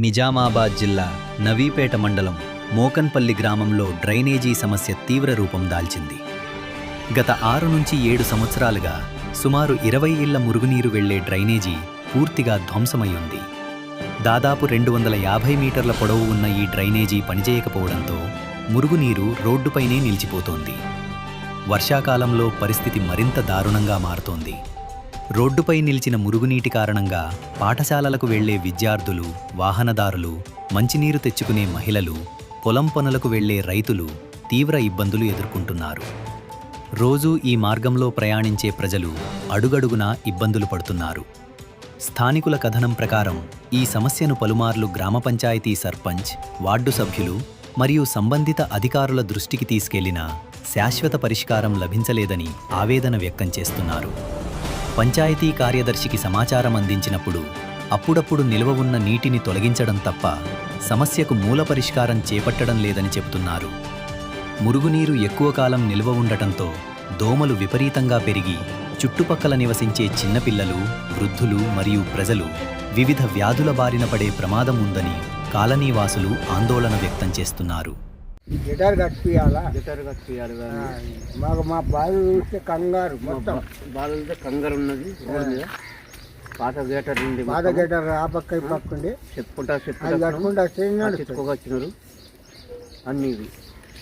నిజామాబాద్ జిల్లా నవీపేట మండలం మోకన్పల్లి గ్రామంలో డ్రైనేజీ సమస్య తీవ్ర రూపం దాల్చింది. గత 6 నుంచి 7 సంవత్సరాలుగా సుమారు 20 ఇళ్ల మురుగునీరు వెళ్లే డ్రైనేజీ పూర్తిగా ధ్వంసమయ్యుంది. దాదాపు 250 మీటర్ల పొడవు ఉన్న ఈ డ్రైనేజీ పనిచేయకపోవడంతో మురుగునీరు రోడ్డుపైనే నిలిచిపోతోంది. వర్షాకాలంలో పరిస్థితి మరింత దారుణంగా మారుతోంది. రోడ్డుపై నిలిచిన మురుగునీటి కారణంగా పాఠశాలలకు వెళ్లే విద్యార్థులు, వాహనదారులు, మంచినీరు తెచ్చుకునే మహిళలు, పొలం పనులకు వెళ్లే రైతులు తీవ్ర ఇబ్బందులు ఎదుర్కొంటున్నారు. రోజూ ఈ మార్గంలో ప్రయాణించే ప్రజలు అడుగడుగునా ఇబ్బందులు పడుతున్నారు. స్థానికుల కథనం ప్రకారం ఈ సమస్యను పలుమార్లు గ్రామ పంచాయతీ సర్పంచ్, వార్డు సభ్యులు మరియు సంబంధిత అధికారుల దృష్టికి తీసుకెళ్లినా శాశ్వత పరిష్కారం లభించలేదని ఆవేదన వ్యక్తం చేస్తున్నారు. పంచాయతీ కార్యదర్శికి సమాచారం అందించినప్పుడు అప్పుడప్పుడు నిల్వ ఉన్న నీటిని తొలగించడం తప్ప సమస్యకు మూల పరిష్కారం చేపట్టడం లేదని చెబుతున్నారు. మురుగునీరు ఎక్కువ కాలం నిల్వ ఉండటంతో దోమలు విపరీతంగా పెరిగి చుట్టుపక్కల నివసించే చిన్నపిల్లలు, వృద్ధులు మరియు ప్రజలు వివిధ వ్యాధుల బారిన పడే ప్రమాదం ఉందని కాలనీవాసులు ఆందోళన వ్యక్తం చేస్తున్నారు. గిటార్ కట్టియాలా? మాకు మా బాలు చూస్తే కంగారు, మొత్తం బాలు చూస్తే కంగారు ఉన్నది. పాత గేటర్ ఉంది, పాత గేటర్ ఆ పక్క ఈ పక్క ఉండి చెప్పుకుంటా వచ్చినారు అన్నీ. ఇది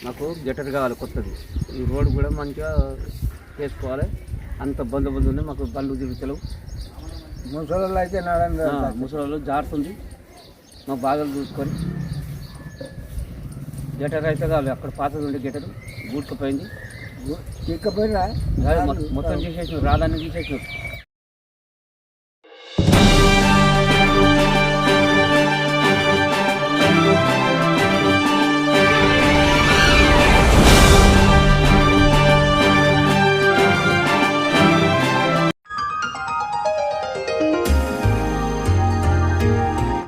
మాకు గేటర్ కావాలి కొత్తది. ఈ రోడ్డు కూడా మంచిగా చేసుకోవాలి. అంత బంధు ఉంది. మాకు బండ్లు తిరుగుతలేవు. ముసలు అయితే ముసలు జారుతుంది. మా బాధలు చూసుకొని గేటర్ అయితే కావాలి. అక్కడ పాతది ఉండే గేటర్ గూడ్కపోయింది. తీకపోయినా మొత్తం తీసేసినారు, రాళ్ళన్నీ తీసేసినారు.